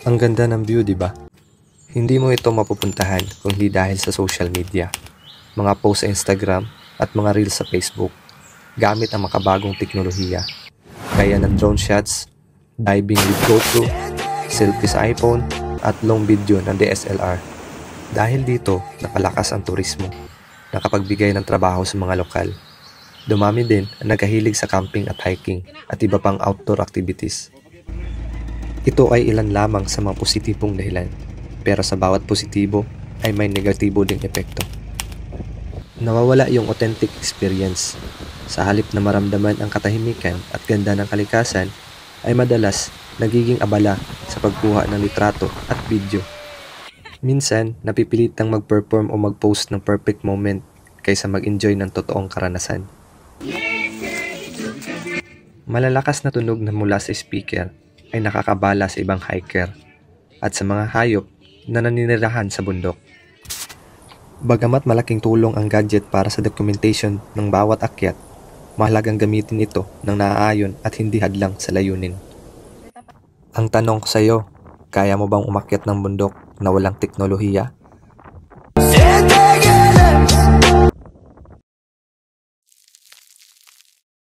Ang ganda ng view, di ba? Hindi mo ito mapupuntahan kung hindi dahil sa social media, mga post sa Instagram at mga reels sa Facebook, gamit ang makabagong teknolohiya, gaya ng drone shots, diving with GoPro, selfie sa iPhone, at long video ng DSLR. Dahil dito, napalakas ang turismo, nakapagbigay ng trabaho sa mga lokal. Dumami din ang nagkahilig sa camping at hiking at iba pang outdoor activities. Ito ay ilan lamang sa mga positibong dahilan, pero sa bawat positibo ay may negatibo ding epekto. Nawawala yung authentic experience. Sa halip na maramdaman ang katahimikan at ganda ng kalikasan, ay madalas nagiging abala sa pagkuha ng litrato at video. Minsan, napipilitang mag-perform o mag-post ng perfect moment kaysa mag-enjoy ng totoong karanasan. Malalakas na tunog na mula sa speaker ay nakakabala sa ibang hiker at sa mga hayop na naninirahan sa bundok. Bagamat malaking tulong ang gadget para sa documentation ng bawat akyat, mahalagang gamitin ito ng naaayon at hindi hadlang sa layunin. Ang tanong ko sa iyo, kaya mo bang umakyat ng bundok na walang teknolohiya?